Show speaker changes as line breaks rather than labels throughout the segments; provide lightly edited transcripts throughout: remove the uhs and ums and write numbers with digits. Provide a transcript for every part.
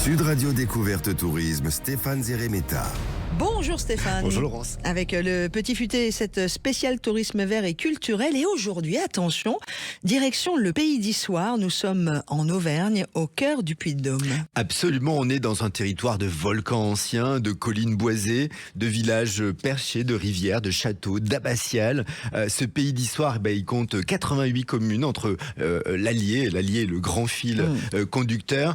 Sud Radio Découverte Tourisme, Stéphane Zeremeta.
Bonjour Stéphane.
Bonjour Laurence.
Avec le Petit Futé, cette spéciale tourisme vert et culturel. Et aujourd'hui, attention, direction le Pays d'Issoire. Nous sommes en Auvergne, au cœur du Puy-de-Dôme.
Absolument, on est dans un territoire de volcans anciens, de collines boisées, de villages perchés, de rivières, de châteaux, d'abbatiales. Ce Pays d'Issoire, il compte 88 communes entre l'Allier et le grand fil conducteur.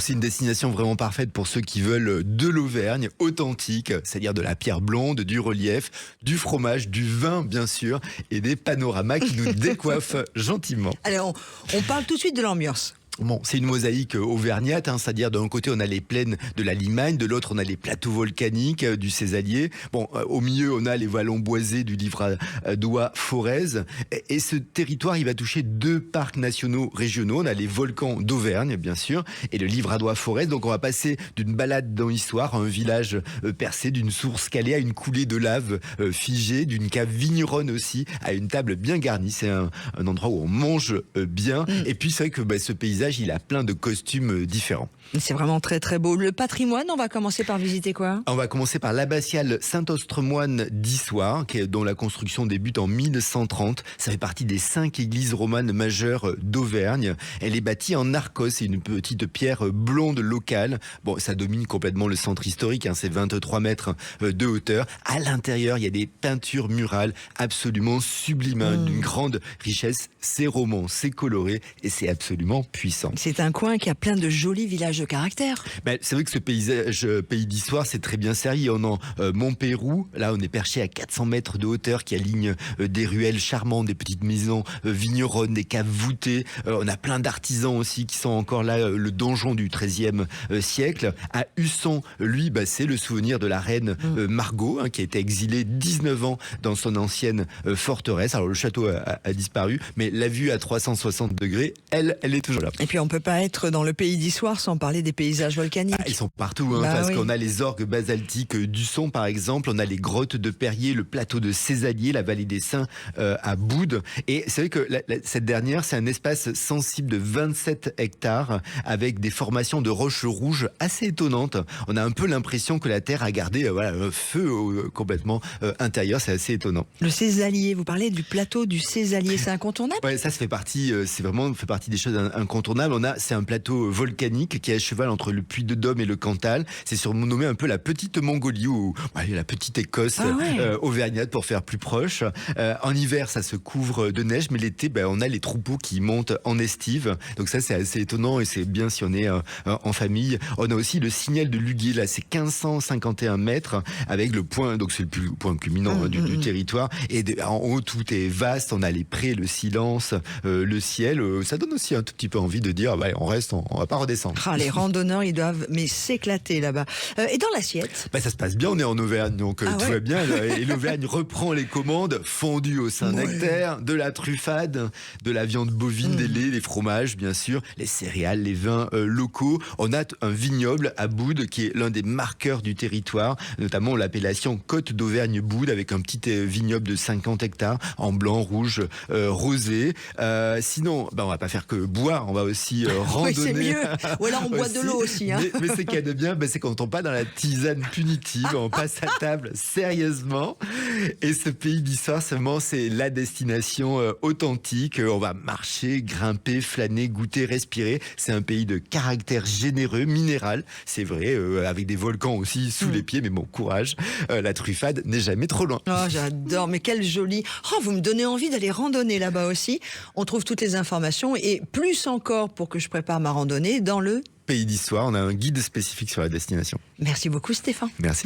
C'est une destination vraiment parfaite pour ceux qui veulent de l'Auvergne authentique, c'est-à-dire de la pierre blonde, du relief, du fromage, du vin bien sûr, et des panoramas qui nous décoiffent gentiment.
Alors, on parle tout de suite de l'ambiance.
Bon, c'est une mosaïque auvergnate, c'est-à-dire d'un côté on a les plaines de la Limagne, de l'autre on a les plateaux volcaniques du Cézallier. Au milieu on a les vallons boisés du Livradois Forez. Et ce territoire il va toucher 2 parcs nationaux régionaux. On a les volcans d'Auvergne bien sûr et le Livradois Forez. Donc on va passer d'une balade dans l'histoire à un village percé, d'une source calée à une coulée de lave figée, d'une cave vigneronne aussi à une table bien garnie. C'est un endroit où on mange bien. Et puis c'est vrai que ce paysage il a plein de costumes différents.
C'est vraiment très très beau. Le patrimoine, on va commencer par visiter quoi ?
On va commencer par l'abbatiale Saint-Ostremoine d'Issoire, dont la construction débute en 1130. Ça fait partie des 5 églises romanes majeures d'Auvergne. Elle est bâtie en arkos, c'est une petite pierre blonde locale. Ça domine complètement le centre historique, c'est 23 mètres de hauteur. À l'intérieur, il y a des peintures murales absolument sublimes, d'une grande richesse. C'est roman, c'est coloré et c'est absolument puissant.
C'est un coin qui a plein de jolis villages de caractère.
C'est vrai que ce Pays d'Issoire, c'est très bien servi. On a Montpérou, là on est perché à 400 mètres de hauteur qui aligne des ruelles charmantes, des petites maisons vigneronnes, des caves voûtées. On a plein d'artisans aussi qui sont encore là, le donjon du XIIIe siècle. À Husson, lui, c'est le souvenir de la reine Margot, qui a été exilée 19 ans dans son ancienne forteresse. Alors le château a disparu, mais la vue à 360 degrés, elle est toujours là.
Et puis on peut pas être dans le Pays d'Issoire sans parler des paysages volcaniques.
Ils sont partout, parce qu'on a les orgues basaltiques d'Husson par exemple, on a les grottes de Perrier, le plateau de Cézallier, la vallée des Saints à Boudes. Et c'est vrai que cette dernière, c'est un espace sensible de 27 hectares avec des formations de roches rouges assez étonnantes. On a un peu l'impression que la Terre a gardé un feu complètement intérieur, c'est assez étonnant.
Le Cézallier, vous parlez du plateau du Cézallier, c'est incontournable ?
Ouais, ça fait partie, fait partie des choses incontournables. C'est un plateau volcanique qui est à cheval entre le Puy-de-Dôme et le Cantal. C'est surnommé un peu la petite Mongolie ou la petite Écosse auvergnate pour faire plus proche. En hiver, ça se couvre de neige, mais l'été, on a les troupeaux qui montent en estive. Donc ça, c'est assez étonnant et c'est bien si on est en famille. On a aussi le signal de Luguier, là, c'est 1551 mètres avec le point, donc c'est le point culminant du territoire. Et en haut, tout est vaste. On a les prés, le silence, le ciel. Ça donne aussi un tout petit peu envie de dire, on reste, on va pas redescendre.
Les randonneurs, ils doivent s'éclater là-bas. Et dans l'assiette ?
Ça se passe bien, on est en Auvergne, donc tout va bien. Et l'Auvergne reprend les commandes, fondue au Saint-Nectaire, de la truffade, de la viande bovine, des laits, les fromages, bien sûr, les céréales, les vins locaux. On a un vignoble à Boudes qui est l'un des marqueurs du territoire, notamment l'appellation Côte d'Auvergne-Boudes, avec un petit vignoble de 50 hectares en blanc, rouge, rosé. Sinon, on va pas faire que boire, on va aussi randonner.
Oui, c'est mieux. Ou alors on boit de l'eau aussi.
Mais ce qu'il y a de bien, c'est qu'on tombe pas dans la tisane punitive, on passe à table sérieusement. Et ce Pays d'Issoire, c'est la destination authentique. On va marcher, grimper, flâner, goûter, respirer. C'est un pays de caractère généreux, minéral. C'est vrai, avec des volcans aussi sous les pieds, mais courage. La truffade n'est jamais trop loin.
Oh, j'adore, mais quel joli. Vous me donnez envie d'aller randonner là-bas aussi. On trouve toutes les informations et plus encore pour que je prépare ma randonnée dans le
Pays d'Issoire. On a un guide spécifique sur la destination.
Merci beaucoup Stéphane.
Merci.